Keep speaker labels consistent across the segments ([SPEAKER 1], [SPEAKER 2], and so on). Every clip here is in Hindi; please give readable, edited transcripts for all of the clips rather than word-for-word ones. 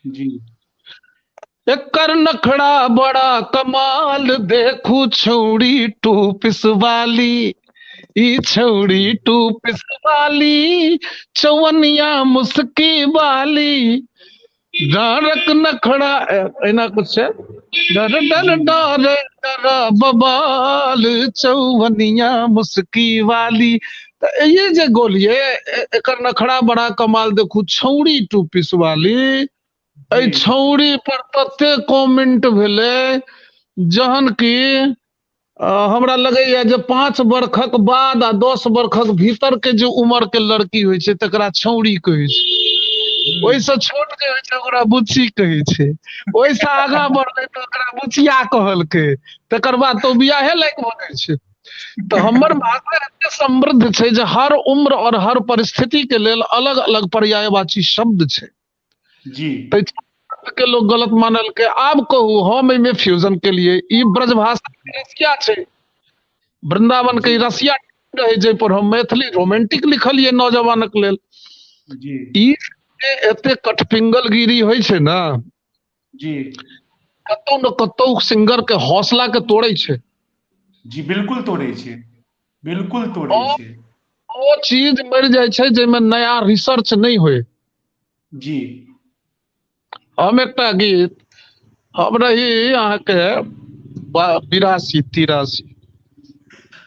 [SPEAKER 1] जी
[SPEAKER 2] एकर नखड़ा बड़ा कमाल, देखू छौड़ी टू पिस वाली, ई छौड़ी टू पिस वाली, चौवनिया मुस्की वाली, डारक नखड़ा एना कुछ छै, डर डर
[SPEAKER 1] जी
[SPEAKER 2] डर डर बबाल, चौवनिया मुस्की वाली। तो ये जे गोलिये एकर नखड़ा बड़ा कमाल, देखू छौड़ी टू पिस वाली,
[SPEAKER 1] जी
[SPEAKER 2] छौड़ी पर तते कमेंट भेले जहन की हमरा लगैया जे 5 वर्षक बाद आ 10 वर्षक भीतर के जो उम्र के लड़की होइ छै तकरा छौड़ी कहै छै, ओहिसँ छोट जे होइ छै ओकरा बुच्ची कहै छै, ओहिसँ आगाँ बढ़लै तऽ ओकरा बुचिया कहलकै, तकर बाद तो बियाहे लायक बनै छै। तो हमर भाषा एते समृद्ध छै जे हर उम्र और हर परिस्थिति के लेल अलग अलग पर्यायवाची शब्द छै।
[SPEAKER 1] जी
[SPEAKER 2] तै के लोग गलत मानल के। आब कहू हम एहिमे फ्यूजन के लिए ई ब्रजभाषा के रसिया छै, वृंदावन के
[SPEAKER 1] जी
[SPEAKER 2] रसिया रहे जाहि पर हम मैथिली रोमांटिक लिखलिए नौजवानक लेल।
[SPEAKER 1] जी
[SPEAKER 2] ई एते कठपिंगल गिरी होइ छै ना,
[SPEAKER 1] जी
[SPEAKER 2] कतौ न कतौ सिंगर के हौसला के तोड़ै छै।
[SPEAKER 1] जी बिल्कुल तोड़े छै, बिल्कुल तोड़े
[SPEAKER 2] और
[SPEAKER 1] छै।
[SPEAKER 2] ओ चीज मरि जाइ छै जाहिमे नया रिसर्च नहीं होए।
[SPEAKER 1] जी
[SPEAKER 2] हम एकटा गीत हम रही अहाँके 82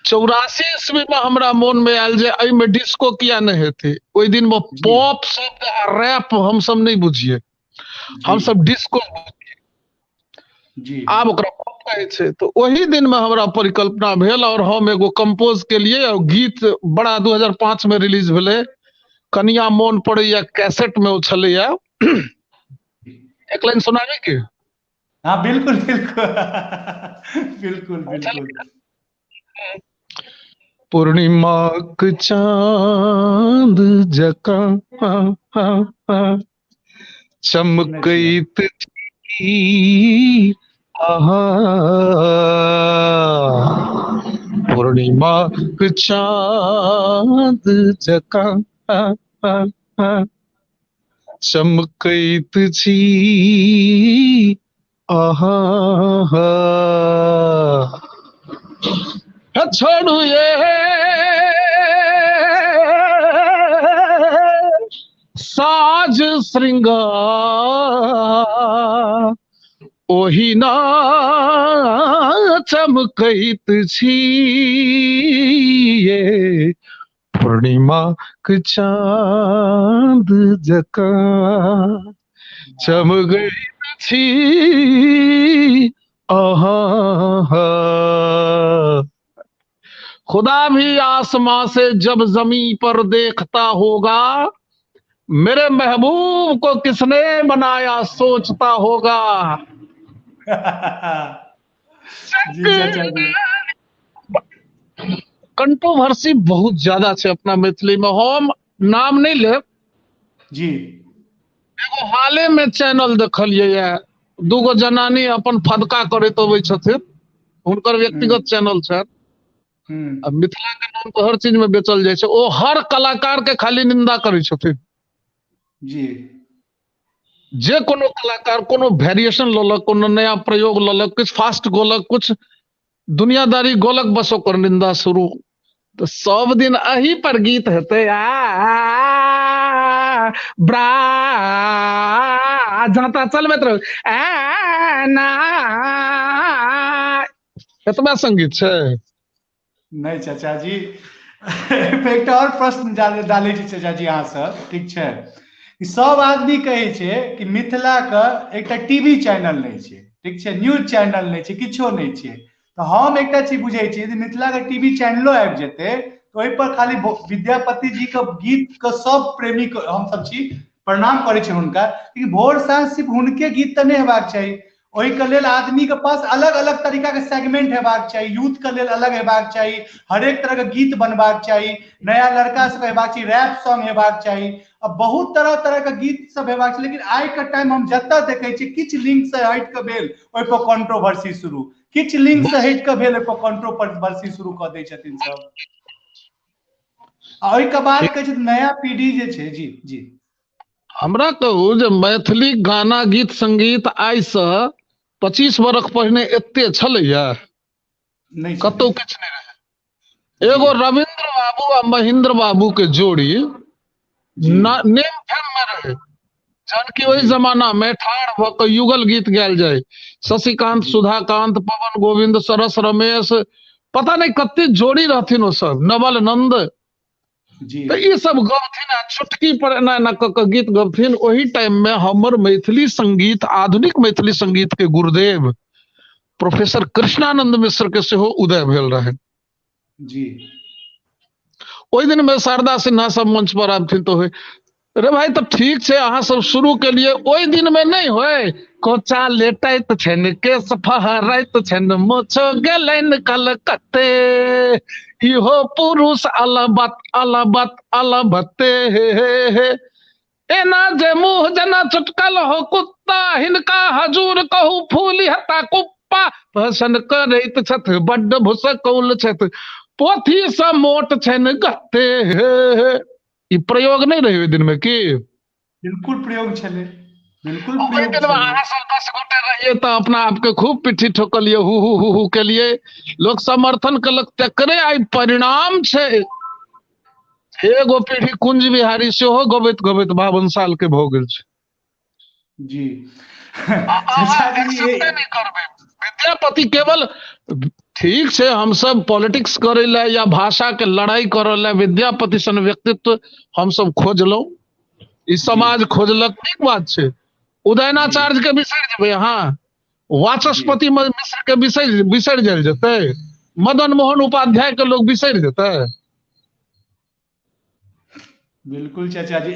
[SPEAKER 2] 83 ईस्वी में हमरा मोन में आयल जे एहिमे डिस्को किया नहीं हेते। ओहि दिन में
[SPEAKER 1] जी
[SPEAKER 2] पॉप शब्द आ रैप हम सब नहीं बुझिए,
[SPEAKER 1] जी
[SPEAKER 2] हम सब डिस्को।
[SPEAKER 1] जी
[SPEAKER 2] आब ओकरा पॉप कहै छै। तो वही दिन में हमरा परिकल्पना भेल और हम एगो कंपोज केलिए और गीत बड़ा 2005 में रिलीज भेलै, कनिया मोन पड़ैया कैसेट में ओ छलैया। एक लाइन सुनाबी की?
[SPEAKER 1] हाँ बिल्कुल बिल्कुल बिल्कुल बिल्कुल।
[SPEAKER 2] पूर्णिमाक चांद जकां
[SPEAKER 1] सुनै छियै।
[SPEAKER 2] चमकैत छी आहा, पूर्णिमाक चांद जकां चमकैत छी आहा, छोड़ू ये साज श्रृंगार, ओहिना चमकैत छी ये पूर्णिमाक चांद जकां चमकैत छी आहा। खुदा भी आसमां से जब जमीन पर देखता होगा, मेरे महबूब को किसने बनाया सोचता होगा।
[SPEAKER 1] जी चाचा जी।
[SPEAKER 2] कंट्रोवर्सी बहुत ज्यादा छै अपना मैथिली में, हम नाम नहीं लेब।
[SPEAKER 1] जी
[SPEAKER 2] एगो हाले में चैनल देखलिए ये, दूगो जनानी अपन फदका करैत अबै छथिन, हुनकर
[SPEAKER 1] हम्म
[SPEAKER 2] व्यक्तिगत चैनल छै। अब
[SPEAKER 1] हम्म
[SPEAKER 2] मिथिला के नाम तो हर चीज में बेचल जाए छै, ओ हर कलाकार के खाली निंदा करै छथिन।
[SPEAKER 1] जी
[SPEAKER 2] जे कोनो कलाकार कोनो वेरिएशन ललक, कोनो नया प्रयोग ललक, कुछ फास्ट गोलक, कुछ दुनियादारी गोलक, बस ओकर निंदा शुरू। तो सब दिन अही पर गीत हेतै, ब्रा जहाँ चलबैत रहू ना, एतबा संगीत छै।
[SPEAKER 1] नहीं चाचा जी, एकटा और प्रश्न डालै छी चाचा जी अहाँ से, ठीक छै? कि सब आदमी कहै छै कि मिथिला के एकटा टीवी चैनल नहीं छै, ठीक छै, न्यूज चैनल नहीं छै, किछो नहीं छै। तो हम एकटा चीज बुझे छी, यदि मिथिला के टीवी चैनलो आबि जेतै तो ओहि पर खाली विद्यापति जी के गीत के सब प्रेमी हम सब छी, प्रणाम करै छी हुनका, लेकिन भोर साँझ सिर्फ हुनके गीत तऽ नहीं हेबाक चाही। ओहि के लेल आदमी के पास अलग अलग तरीका के सेगमेंट हेबाक चाही, यूथ के लेल अलग हेबाक चाही, हरेक तरह के गीत बनबाक चाही, नया लड़का सब हेबाक चाही, रैप सॉन्ग हेबाक चाही, अब बहुत तरह तरह के गीत सब हेबाक चाही। लेकिन आइ के टाइम हम जतऽ देखै छी किछ लिंक से हटि के भेल ओहि पर कंट्रोवर्सी शुरू, किछ लिंक से हटि के भेल ओहि पर कंट्रोवर्सी शुरू कऽ दै छथिन सब। आ ओहि के बाद कहै छै नया पीढ़ी जे छै। जी जी
[SPEAKER 2] हमरा कहू जे मैथिली गाना गीत संगीत आइ से 25 वर्ष पहिने एते छलैया?
[SPEAKER 1] नहीं
[SPEAKER 2] कतौ
[SPEAKER 1] चले।
[SPEAKER 2] किछु नहीं रहे।
[SPEAKER 1] जी
[SPEAKER 2] एगो रविंद्र बाबू आ महेंद्र बाबू के जोड़ी
[SPEAKER 1] जी
[SPEAKER 2] नेम फिल्म में रहे, जानकी ओहि
[SPEAKER 1] जी
[SPEAKER 2] जमाना में ठाढ़ भ के युगल गीत गायल जाय। शशिकांत,
[SPEAKER 1] जी
[SPEAKER 2] सुधाकांत, पवन गोविंद, सरस रमेश, पता नहीं कते जोड़ी रहथिन ओ सब, नवल नंद।
[SPEAKER 1] जी
[SPEAKER 2] तो ये सब गबथिन आ चुटकी पर एना एना क के गीत गबथिन। ओही टाइम में हमर मैथिली संगीत, आधुनिक मैथिली संगीत के गुरुदेव प्रोफेसर कृष्णानंद मिश्र के सेहो उदय भेल रहे।
[SPEAKER 1] जी
[SPEAKER 2] ओहि दिन में शारदा सिन्हा सब मंच पर आबथिन तो होय, अरे भाई तब ठीक है, अहाँ सब शुरू के लिए ओहि दिन में नहीं होय। कोचा लेटैत छन, केस फहरैत छन, मोछो गेलैन कलकत्ते, इहो पुरुष अलबत अलबत अलबत्ते हे। एना जे मुंह जना चुटकल हो कुत्ता, हिनका हजूर कहू फूली हता कुप्पा, पसन करैत छथ बड्ड भुसकौल छथ, पोथी सँ मोट छनि गत्ते हे। ई प्रयोग नहीं रहे ओहि दिन में की?
[SPEAKER 1] बिल्कुल प्रयोग छले, बिल्कुल
[SPEAKER 2] ओहि
[SPEAKER 1] प्रयोग
[SPEAKER 2] दिन में
[SPEAKER 1] छले।
[SPEAKER 2] अहाँ सब 10 गोटे रहिए तो अपना आप के खूब पिट्ठी ठोकलिए, हु के लिए लोग समर्थन कलक, तकरे आई परिणाम छे। एगो पीढ़ी कुंज बिहारी सेहो गबैत गबैत 52 साल के भ गेल छै।
[SPEAKER 1] जी
[SPEAKER 2] अहाँ
[SPEAKER 1] चाचा जी ये
[SPEAKER 2] एक्सेप्टे नहीं करबे। विद्यापति केवल, ठीक है हम सब पॉलिटिक्स करे ला या भाषा के लड़ाई करे ला विद्यापति सन व्यक्तित्व हम सब खोजलो, ई
[SPEAKER 1] जी
[SPEAKER 2] समाज खोजलक, ठीक बात छै।
[SPEAKER 1] जी
[SPEAKER 2] उदयनाचार्य के बिसरि जेबै अहाँ?
[SPEAKER 1] जी
[SPEAKER 2] वाचस्पति मिश्र के बिसरि जायल जेतै? मदन मोहन उपाध्याय के लोग बिसरि जेतै?
[SPEAKER 1] बिल्कुल चाचा जी,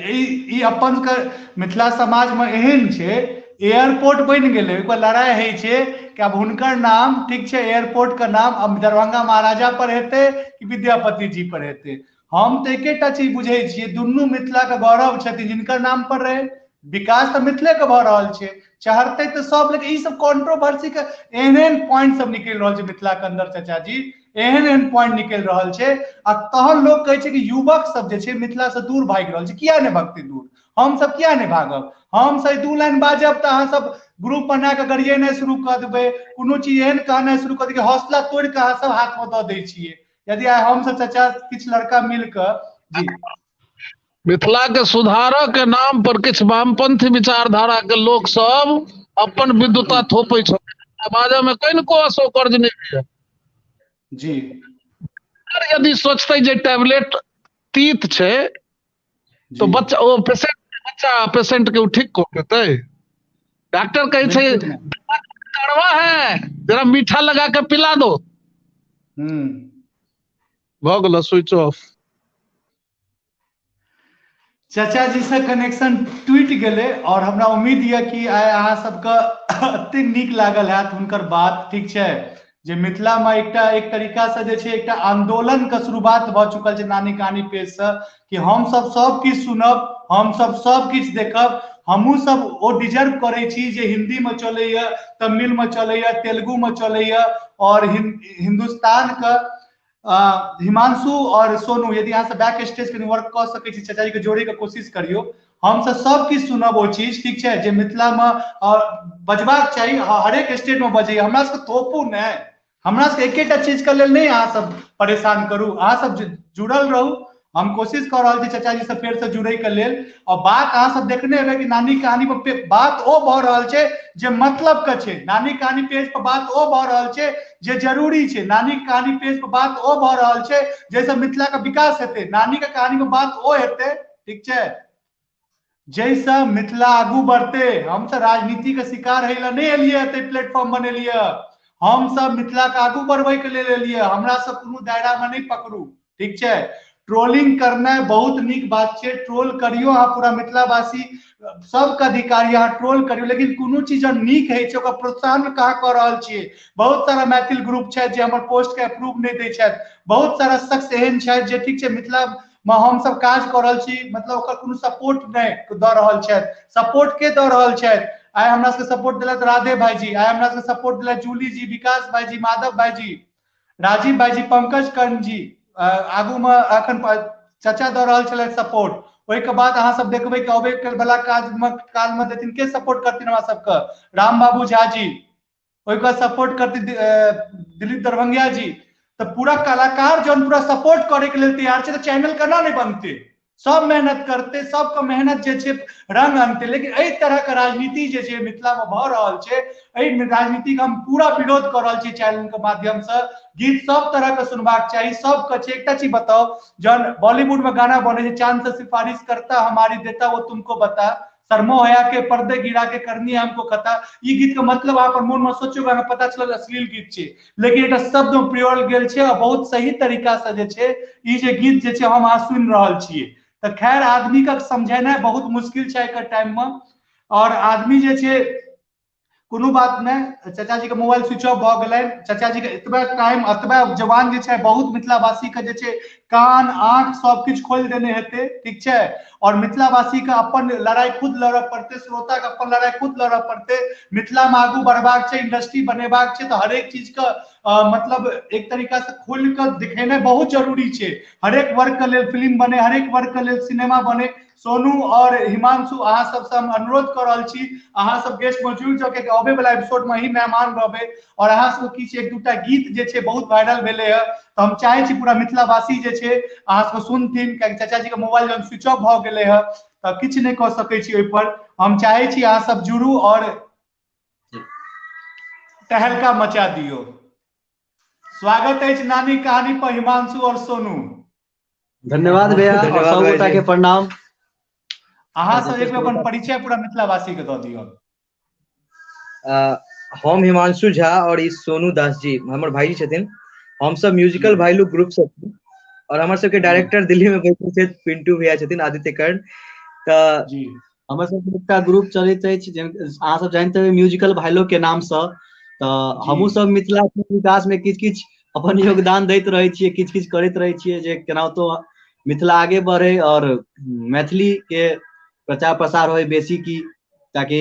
[SPEAKER 1] ई अपन के मिथिला समाज में एहन छै, एयरपोर्ट बन गेलै, ओकर लड़ाई होइ छै कि अब हुनकर नाम, ठीक छै, एयरपोर्ट का नाम अब दरभंगा महाराजा पर हेतै कि विद्यापति जी पर हेतै। हम तो एकेटा चीज बुझे छियै, दुनू मिथिला के गौरव छथिन, जिनकर नाम पर रहे। विकास तो मिथिले के भ रहल छै, चाहते तो सब, लेकिन ई सब कंट्रोवर्सी के एहन एहन पॉइंट सब निकल रहल छै मिथिला के अंदर चाचा जी, एहन एहन पॉइंट निकल रहल छै। आ तहन लोग कहे छै कि युवक सब जे छै मिथिला से दूर भागि रहल छै, किया नहीं भागते दूर? हम सब किया नहीं भागब? हम सब दू लाइन बाजब तो अहाँ सब ग्रुप बना के गरिएनाइ शुरू कर देबै, कोनो चीज एहन कहनाइ शुरू कर देबै कि हौसला तोड़ के अहाँ सब हाथ में दऽ दै छियै। यदि आइ हम सब चाचा किछु लड़का मिल के, जी
[SPEAKER 2] मिथिला के सुधारक के नाम पर किछु वामपंथी विचारधारा के लोग सब अपन विद्वता
[SPEAKER 1] जी
[SPEAKER 2] थोपै छथिन, समाज में कनिको अशोकर्ज नहीं है।
[SPEAKER 1] जी
[SPEAKER 2] यदि सोचते जे टैबलेट तीत छै तो
[SPEAKER 1] जी
[SPEAKER 2] बच्चा ओ पेशेंट के ठीक को देते? डॉक्टर कहे छै
[SPEAKER 1] बिल्कुल नहीं।
[SPEAKER 2] कड़वा है, जरा मीठा लगा के पिला दो, भ गेल स्विच ऑफ।
[SPEAKER 1] चाचा जी से कनेक्शन टूट गेले, और हमरा उम्मीद ये कि आइ अहाँ सबके अतेक नीक लागल हैत हुनकर बात, ठीक छै, जे मिथिला में एकटा एक तरीका से जे छै एकटा आंदोलन के शुरुआत भ चुकल छै नानी कहानी पेज से, कि हम सब किछु सुनब, हम सब किछु देखब, हमहू सब ओ डिजर्व करे छी जे हिंदी में चलैया, तमिल में चलैया, तेलुगु में चलैया, और हिंदुस्तान के हिमांशु और सोनू, यदि यहाँ से बैक स्टेज के वर्क कर सकै छी, चाचा जी के जोड़े के कोशिश करियो। हम सब किछु सुनब ओ चीज, ठीक छै, जे मिथिला में बजबाक चाहिए, हरेक स्टेट में बजैए, हमरा सबके थोपू नहीं, हमरा सबके एकेटा चीज के लेल नहीं अहाँ सब परेशान करू, अहाँ सब जुड़ल रहू। हम कोशिश कर रहे चाचा जी से फेर से जुड़े के लेल, और बात अहाँ सब देखने हेबै कि नानी कहानी पर बात ओ भ रहल छै जे मतलब के छै, नानी कहानी पेज पर बात ओ भ रहल छै जे जरूरी छै, नानी कहानी पेज पर बात ओ भ रहल छै जैसे मिथिला का विकास हेतै, नानी के कहानी पर बात ओ हेतै, ठीक छै, जैसे मिथिला आगू बढ़ते। हम सब राजनीति के शिकार है नहीं एलिए, प्लेटफॉर्म बनेलिए, हम सब मिथिला के आगू बढ़वे के लेल एलिए, हमरा सब कोनो दायरा में नहीं पकड़ू, ठीक छै। ट्रोलिंग करना बहुत नीक बात छै, ट्रोल करियो अहाँ, पूरा मिथिलावासी सबके अधिकार यहाँ ट्रोल करियो, लेकिन कोनो चीज नीक है छै ओकर प्रोत्साहन कहाँ कर रहल छियै। बहुत सारा मैथिल ग्रुप छै जे हमर पोस्ट के अप्रूव नहीं दै छथि, बहुत सारा शख्स एहन छै जे, ठीक छै, मिथिला में हम सब काज कर रहल छी, मतलब ओकर कोनो सपोर्ट नहीं दऽ रहल छथि। सपोर्ट के दऽ रहल छथि? आइ हमरा सबके सपोर्ट दिलत राधे भाईजी, आइ हमरा सबके सपोर्ट दिलत जूली जी, विकास भाईजी, माधव भाईजी, राजीव भाईजी, पंकज कर्ण जी, आगू में अखन चाचा दऽ रहल छलथि सपोर्ट, ओहि के बाद अहाँ सब देखबै कि अबे वाला काल में देथिन के सपोर्ट करथिन हमरा सबके, राम बाबू झा जी, ओहि के सपोर्ट करथिन दिलीप दरभंगिया जी। तो पूरा कलाकार जन पूरा सपोर्ट करे के लिए तैयार है, तो चैनल केना नहीं बनते, सब मेहनत करते, सबके मेहनत जे छै रंग आनते। लेकिन एहि तरह के राजनीति जे छै मिथिला में भ रहल छै, एहि राजनीति के हम पूरा विरोध कर रहल छी चैनल के माध्यम से। गीत सब तरह के सुनबाक चाहिए सबके छै। एकटा चीज बताओ, जन बॉलीवुड में गाना बने छै, चांद से सिफारिश करता हमारी देता वो तुमको बता, शर्मो हया के पर्दे गिरा के करनी है हमको खता, ई गीत के मतलब आप मन में सोचो, अहाँ पता चलल अश्लील गीत छै, लेकिन एटा शब्द में प्रयोग गेल छै और बहुत सही तरीका से जे छै ई जे गीत जे छै हम अहाँ सुनि रहल छियै। तो खैर आदमी का समझेना बहुत मुश्किल है एक टाइम में, और आदमी जे छै कोनो बात नहीं। चाचा जी के मोबाइल स्विच ऑफ भ गेलै, चाचा जी के एतबा टाइम एतबा जवान जे छै बहुत मिथिलावासी के जे छै कान आंख सब कुछ खोल देने हेते, ठीक छै। और मिथिलावासी के अपन लड़ाई खुद लड़य पड़ते, श्रोता के अपन लड़ाई खुद लड़य पड़ते। मिथिला में आगू बढ़बाक छै, इंडस्ट्री बनेबाक छै, तो हरेक चीज का मतलब एक तरीका से खोल कर दिखेना बहुत जरूरी है। हरेक वर्ग के लिए फिल्म बने, हरेक वर्ग के लिए सिनेमा बने। सोनू और हिमांशु अहाँ सबसे हम अनुरोध कर रहल छी, अहाँ सब गेस्ट में जुड़ जाओ, कि आबे वाला एपिसोड में ही मेहमान रहबे। और अहाँ सब किछ एक दूटा गीत जे छै बहुत वायरल भेले है, तो हम चाहे छी पूरा मिथिलावासी जे छै अहाँ सब सुनथिन, कि चाचा जी के मोबाइल जब स्विच ऑफ भ गेले है तो किछ नहीं कह सकै छी ओइ पर। हम चाहे छी अहाँ सब जुड़ू और तहलका मचा दियो। स्वागत है नानी कहानी पर हिमांशु और सोनू।
[SPEAKER 3] धन्यवाद भैया और
[SPEAKER 4] धन्यवाद
[SPEAKER 3] सब
[SPEAKER 4] भाई
[SPEAKER 3] गोटा
[SPEAKER 4] जी।
[SPEAKER 3] के प्रणाम।
[SPEAKER 1] अहाँ सब एक बेर अपन परिचय पूरा मिथिलावासी के द दियो।
[SPEAKER 4] हम हिमांशु झा और ई सोनू दास जी हमर भाई छथिन। हम सब म्यूजिकल भाई लोग ग्रुप से छी, और हमर सबके डायरेक्टर दिल्ली में बैठल छै पिंटू भैया छथिन, आदित्य कर्ण। त
[SPEAKER 1] जी
[SPEAKER 3] हमर सब एकटा ग्रुप चलैत अछि, अहाँ सब जानते हैं म्यूजिकल भाई लोग के नाम से। तो हमहू सब मिथिला के विकास में किछ किछ अपन योगदान दैत रहे छियै, किछ किछ करैत रहे छियै, जे केनाहितो मिथिला आगे बढ़े और मैथिली के प्रचार प्रसार होय बेसी की, ताकि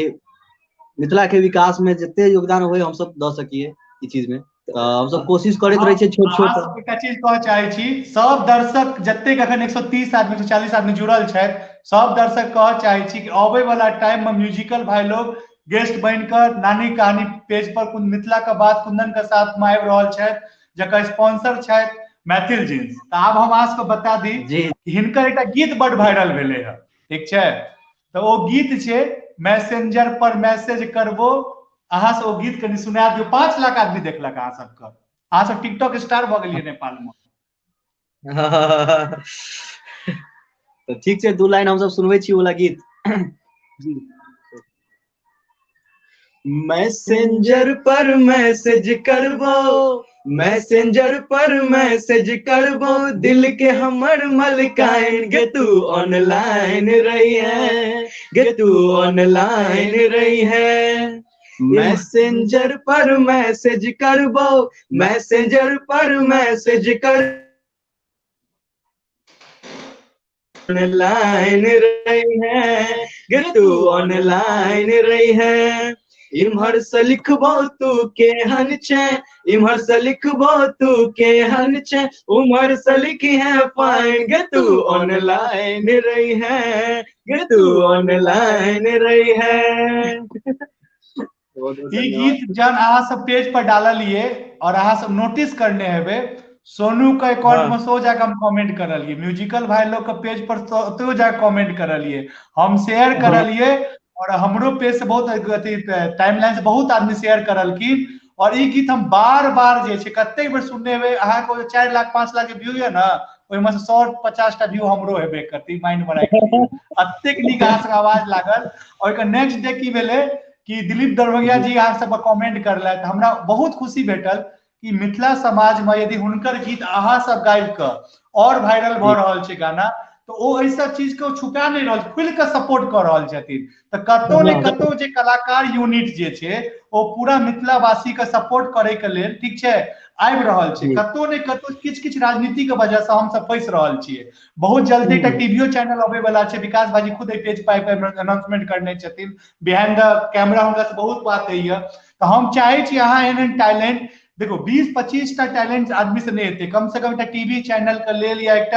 [SPEAKER 3] मिथिला के विकास में जितने योगदान होय हम सब द सकिए ई चीज में। हम सब कोशिश करैत रहे छियै छोट छोट।
[SPEAKER 1] अहाँ सब एकटा चीज कह चाहे छी, सब दर्शक जतेक अखन 130 आदमी 140 आदमी जुड़ल छै, सब दर्शक कह चाहे छी कि आबे वाला टाइम में म्यूजिकल भाई लोग गेस्ट बनकर नानी कहानी पेज पर मिथिला का बात कुंदन के साथ में आबि रहल छै, जकर स्पॉन्सर छै मैथिल जींस। तो आब हम अहाँ सबके बता दी
[SPEAKER 3] जी
[SPEAKER 1] कि हिनकर एकटा गीत बड़ वायरल भेले है, ठीक छै। तो वो गीत छै मैसेंजर पर मैसेज करबो, अहाँ से ओ गीत कनि सुना दियो। 5 लाख आदमी देखलक अहाँ सबके, अहाँ सब टिकटॉक स्टार भ गेलियै नेपाल में।
[SPEAKER 3] तो ठीक छै, 2 लाइन हम सब सुनबै छी वाला गीत।
[SPEAKER 1] जी
[SPEAKER 4] मैसेंजर पर मैसेज करबो, मैसेंजर पर मैसेज करबो, दिल के हमर मलकाइन गे तू ऑनलाइन रही है, गे तू ऑनलाइन रही है। मैसेंजर पर मैसेज करबो, मैसेंजर पर मैसेज कर ऑनलाइन रही है, गे तू ऑनलाइन रही है। इम्हर से लिखबो तू केहन छै, इम्हर से लिखबो तू केहन छै, उम्हर से लिखी है फाइन गे तू ऑनलाइन रही है, गे तू ऑनलाइन रही है।
[SPEAKER 1] ई गीत जन अहाँ सब पेज पर डाललिए और अहाँ सब नोटिस करने हेबे, सोनू के अकाउंट में सो जाकर हम कमेंट करलिए, म्यूजिकल भाई लोग के पेज पर तो जाकर कमेंट करलिए, हम शेयर करलिए, और हमरो पेज से बहुत अथी टाइमलाइन से बहुत आदमी शेयर करलखिन। और ई गीत हम बार बार जे छै कते बेर सुनने हेबे, अहाँ को 4 लाख 5 लाख के व्यू है ना, ओहि में से 150 टा व्यू हमरो हेबे करती, माइंड में राखि लियो। अतेक नीक अहाँ सबके आवाज लागल। और एकर नेक्स्ट डे की भेले कि दिलीप दरभंगिया जी अहाँ सब कमेंट करलथि, हमरा बहुत खुशी भेटल कि मिथिला समाज में यदि हुनकर गीत अहाँ सब गाबि के और वायरल भ रहल छै गाना, तो ओ ऐसा चीज के छुपा नहीं रहल, खुल के सपोर्ट कर रहल छथिन। तो कतौ ने कतौ जे कलाकार यूनिट जे छै ओ पूरा मिथिलावासी के सपोर्ट करे के लेल, ठीक छै, आबि रहल छै। कतौ ने कतौ किछ किछ राजनीति के वजह से हम सब फंस रहल छियै। बहुत जल्दी एकटा टीवीओ चैनल अबै वाला छै, विकास भाजी खुद एक पेज पर अनाउंसमेंट करने छथिन, बिहाइंड द कैमरा हुनका से बहुत बात होइए। तो हम चाहे छी अहाँ एहन टैलेंट, देखो 20-25 टा टैलेंट आदमी से नहीं हेतै, कम से कम एक टीवी चैनल के लेल या एक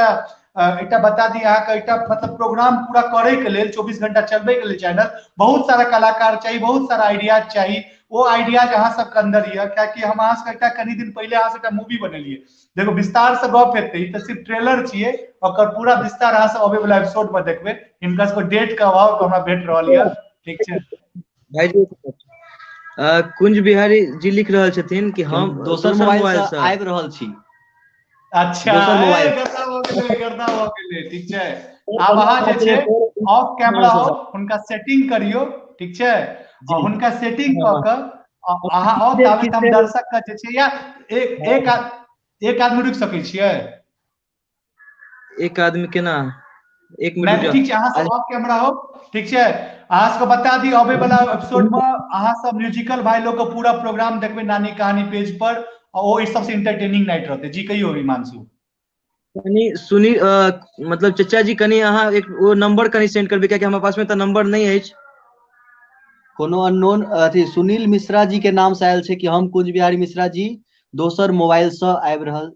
[SPEAKER 1] एकटा बता दी अहाँ के एकटा मतलब प्रोग्राम पूरा करे के लेल 24 घंटा चलबे के लेल चैनल बहुत सारा कलाकार चाहिए, बहुत सारा आइडिया चाहिए। वो आइडियाज अहाँ सबके अंदर ये कियाकि हम अहाँ से एकटा कनी दिन पहले अहाँ से एकटा मूवी बनेलिए, देखो विस्तार से गप हेतै, ई त सिर्फ ट्रेलर छियै, ओकर पूरा विस्तार अहाँ सब अबै वाला एपिसोड में देखबै। इनका सबको डेट का अभाव हमरा भेट रहल ये, ठीक छै
[SPEAKER 4] भाईजी। कुंज बिहारी जी लिख रहल छथिन कि हम
[SPEAKER 3] दोसर मोबाइल से आबि रहल छी।
[SPEAKER 1] अच्छा
[SPEAKER 3] दोसर मोबाइल
[SPEAKER 1] गर्दा भ गेलै, गर्दा भ गेलै, ठीक छै। आब अहाँ जे छै ऑफ कैमरा हो, हुनका सेटिंग करियो, ठीक छै, और हुनका सेटिंग क के अहाँ आओ, ताबे हम दर्शक के जे छै या एक आदमी रुक सकै छियै।
[SPEAKER 4] एक आदमी केना, एक
[SPEAKER 1] नहीं
[SPEAKER 4] मिनट
[SPEAKER 1] ठीक है, अहाँ सब ऑफ कैमरा हो, ठीक है। अहाँ सबको बता दी अबे वाला एपिसोड में अहाँ सब म्यूजिकल भाई लोग का पूरा प्रोग्राम देखबे नानी कहानी पेज पर, और वो इस सबसे इंटरटेनिंग नाइट रहते जी। कहियो हिमांशु
[SPEAKER 4] कनी सुनी मतलब चचा जी कनी अहाँ एक वो नंबर कनी सेंड करबे, कियाकि हमरा पास में त नंबर नहीं है।
[SPEAKER 3] कोनो अननोन अथी सुनील मिश्रा जी के नाम से आयल छै कि हम कुंज बिहारी मिश्रा जी दोसर मोबाइल से आबि रहल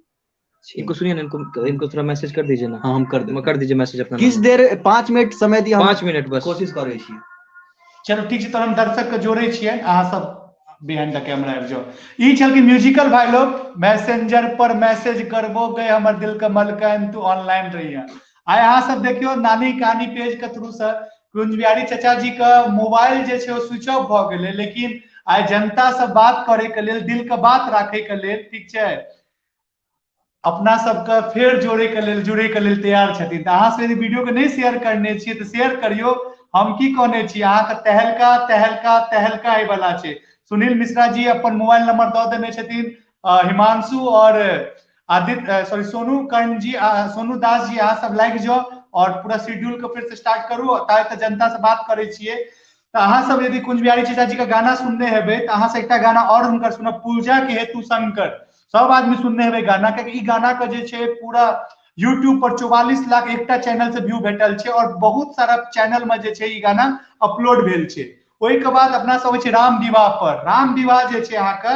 [SPEAKER 3] छी।
[SPEAKER 4] इनको सुनिए ना, इनको थोड़ा मैसेज कर दीजिए ना।
[SPEAKER 3] हाँ हम कर देंगे,
[SPEAKER 4] कर दीजिए मैसेज अपना।
[SPEAKER 3] किस देर 5 मिनट समय दिया,
[SPEAKER 4] 5 मिनट बस
[SPEAKER 3] कोशिश करे छी।
[SPEAKER 1] चलो ठीक है, तो हम दर्शक के जोड़े छियै, अहाँ सब बिहाइंड द कैमरा आबि जाओ। ई छल कि म्यूजिकल भाई लोग मैसेंजर पर मैसेज करबो गए हमर दिल के मलकान, तू ऑनलाइन रहिया। आइ अहाँ सब देखियो नानी कहानी पेज के थ्रू से कुंज बिहारी चचा जी का मोबाइल जे छै स्विच ऑफ भ गेलै, लेकिन आइ जनता से बात करे के लेल, दिल के बात राखे के लेल, ठीक छै, अपना सबके फेर जोड़े के लेल, जुड़े के लेल तैयार छथिन। तो अहाँ सब यदि वीडियो के नहीं शेयर करने छियै तो शेयर करियो। हम की कहने छी, अहाँ के तहलका तहलका तहलका आइ वाला छै। सुनील मिश्रा जी अपन मोबाइल नंबर दऽ देने छथिन, हिमांशु और आदित्य सॉरी सोनू कर्ण जी, सोनू दास जी, अहाँ सब लाइक जाओ और पूरा शेड्यूल के फिर से स्टार्ट करू, ताकि जनता से बात करे छियै। तो अहाँ सब यदि कुंज बिहारी चचा जी का गाना सुनने हेबै तो अहाँ से एकटा गाना और हुनकर सुनब, पूजा के हेतु शंकर। सब आदमी सुनने हेबै गाना, क्योंकि ई गाना के जे छै पूरा यूट्यूब पर 44 लाख एकटा चैनल से व्यू भेटल छै, और बहुत सारा चैनल में जे छै ई गाना अपलोड भेल छै। ओहि के बाद अपना सब होइ छै राम विवाह पर। राम विवाह जे छै अहाँके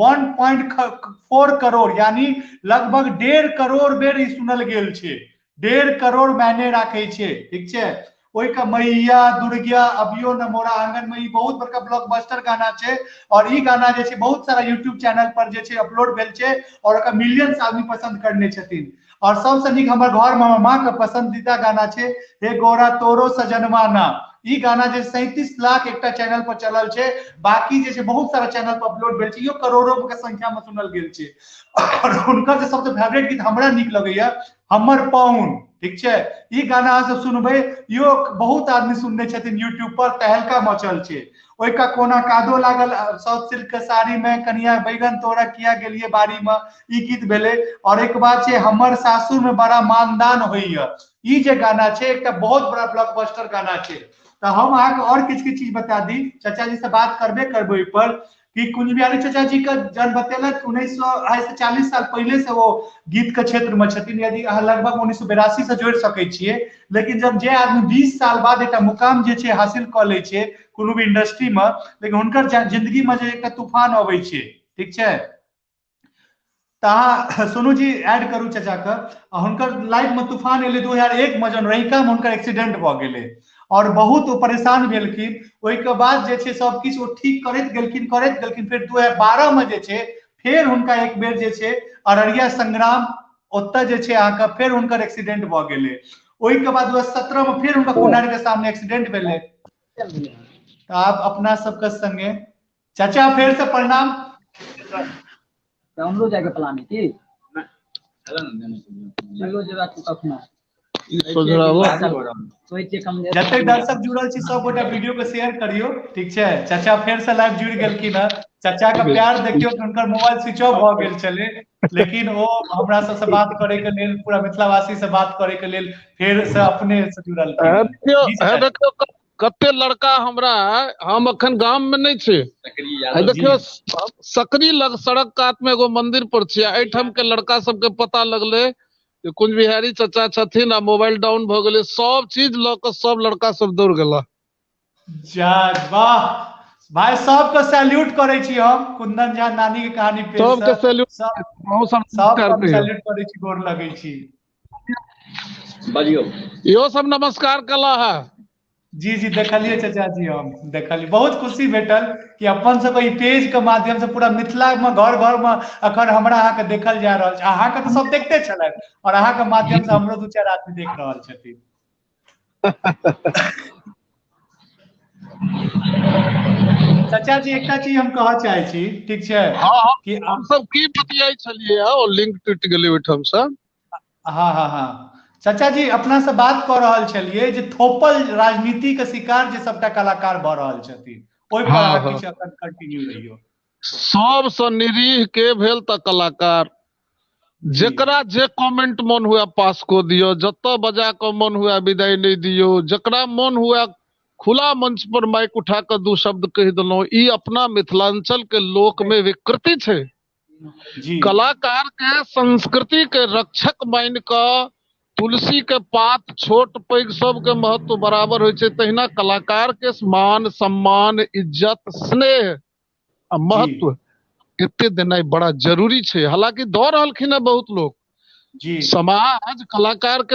[SPEAKER 1] 1.4 करोड़ यानी लगभग 1.5 करोड़ बेर ई सुनल गेल छै, 1.5 करोड़ मायने राखे छै, ठीक छै। ओहि का मैया दुर्गिया अभियो न मोरा आंगन में, ई बहुत बड़का ब्लॉकबस्टर गाना छै, और ई गाना जे छै बहुत सारा यूट्यूब चैनल पर जे छै अपलोड भेल छै, और ओकरा मिलियंस आदमी पसंद करने छथिन। और सबसे नीक हमर घर में हमर माँ के पसंदीदा गाना छै हे गोरा तोरो सजनवाना। ई गाना जे 37 लाख एकटा चैनल पर चलल छै, बाकी जे छै बहुत सारा चैनल पर अपलोड भेल छै, यो करोड़ों के संख्या में सुनल गेल छै। और हुनकर जे सबसे फेवरेट गीत हमरा नीक लगैया हमर पाउन, ठीक छै। ई गाना अहाँ सब सुनबै, यो बहुत आदमी सुनने छथिन यूट्यूब पर, तहलका मचल छै। ओहि का कोना कादो लागल साउथ सिल्क के साड़ी में, कनिया बैगन तोरा किया गेलिए बाड़ी में, ई गीत भेले। और एक बात छै हमर सासुर में बड़ा मानदान होइया, ई जे गाना छै एकटा बहुत बड़ा ब्लॉकबस्टर गाना छै। तो हम अहाँके और किछ किछ चीज बता दी, चचा जी से बात करबे करबे पर कि कुंज बिहारी चचा जी का जन्म बतेलक 1940 साल पहले से वो गीत के क्षेत्र में छथिन, यदि अहाँ लगभग 1982 से जोड़ सकै छियै। लेकिन जब जे आदमी 20 साल बाद एकटा मुकाम जे छै हासिल क लै छै कोनो भी इंडस्ट्री में, लेकिन हुनकर जिंदगी में जे एकटा तूफान अबै छै, ठीक छै। तो अहाँ सोनू जी ऐड करू चचा के। हुनकर लाइफ में तूफान एले 2001 में, जन रहिका में हुनकर एक्सीडेंट भ गेलै, और बहुत वो परेशान भेलखिन। ओहि के बाद जे छै सब किछ वो ठीक करैत गेलखिन फिर 2012 में जे छै फेर हुनका एक बेर जे छै अररिया संग्राम ओतऽ जे छै अहाँके फेर हुनकर एक्सीडेंट भ गेलै। ओहि के बाद 2017 में फिर हुनका कोनार के सामने एक्सीडेंट भेलै। तो आप अपना सबके संगे चाचा फेर से प्रणाम।
[SPEAKER 5] हमरो जाके प्लान है कि चलो जरा तू अपना
[SPEAKER 1] जते दर्शक जुड़ल छी सब गोटा वीडियो के शेयर करियो, ठीक छै। चाचा फेर से लाइव जुड़ गेलखिन है, चाचा के प्यार देखियो कि हुनकर मोबाइल स्विच ऑफ भ गेल छलै, लेकिन वो हमरा सबसे बात करे के लेल, पूरा मिथिलावासी से बात करे के लेल फेर से अपने से जुड़ल
[SPEAKER 2] देखियो कते लड़का हमरा, हम अखन गांव में नहीं छे, देखियो सकरी लग सड़क कात में एगो मंदिर पर छियै, एठाम के लड़का सबके पता लगले कुंज बिहारी चचा छथिन आ मोबाइल डाउन भ गेलै, सब चीज ल के सब लड़का सब दौड़ गेला।
[SPEAKER 1] वाह भाई, सबके सैल्यूट करे छी हम, कुंदन झा नानी के कहानी पे
[SPEAKER 2] सबके सैल्यूट,
[SPEAKER 1] सब सैल्यूट करे छी, गोर लगे छी।
[SPEAKER 4] बजियो।
[SPEAKER 2] इहो सब नमस्कार कला है।
[SPEAKER 1] जी जी देखलिए चाचा जी, हम देखलिए, बहुत खुशी भेटल कि अपन सब ई पेज के माध्यम से पूरा मिथिला में घर घर में अखन हमरा अहाँ के देखल जा रहल छै। अहाँ के तो सब देखते छलथि और अहाँ के माध्यम से हमरो दू चार आदमी देख रहल छथिन। चाचा जी एकटा चीज हम कहऽ चाहै छी, ठीक छै
[SPEAKER 2] हाँ
[SPEAKER 1] कि
[SPEAKER 2] हम सब की बतियाई छलिए और लिंक टूट गेलै ओइठम से।
[SPEAKER 1] हाँ हाँ हाँ चाचा जी अपना से बात कऽ रहल छलिए जे थोपल राजनीति के शिकार जे सबटा कलाकार भऽ रहल छथिन, ओहि पर
[SPEAKER 2] हाँ,
[SPEAKER 1] अहाँ
[SPEAKER 2] हाँ।
[SPEAKER 1] किछु अखन कंटिन्यू रहियो।
[SPEAKER 2] सबसँ निरीह के भेल तऽ कलाकार, जेकरा जे कमेंट मन हुए पास को दियो, जतऽ बजा के मन हुए विदाई नहीं दियो, जकरा मन हुए खुला मंच पर माइक उठा के दू शब्द कह देलहुं। ई अपना मिथिलांचल के लोक में विकृति छै।
[SPEAKER 1] जी
[SPEAKER 2] कलाकार के संस्कृति के रक्षक मान क तुलसी के पात छोट पैघ सबके महत्व बराबर होइ छै, तहिना कलाकार के मान सम्मान इज्जत स्नेह आ महत्व एते देनाइ बड़ा जरूरी छै। हालांकि दऽ रहलखिन है बहुत लोग,
[SPEAKER 1] जी
[SPEAKER 2] समाज कलाकार के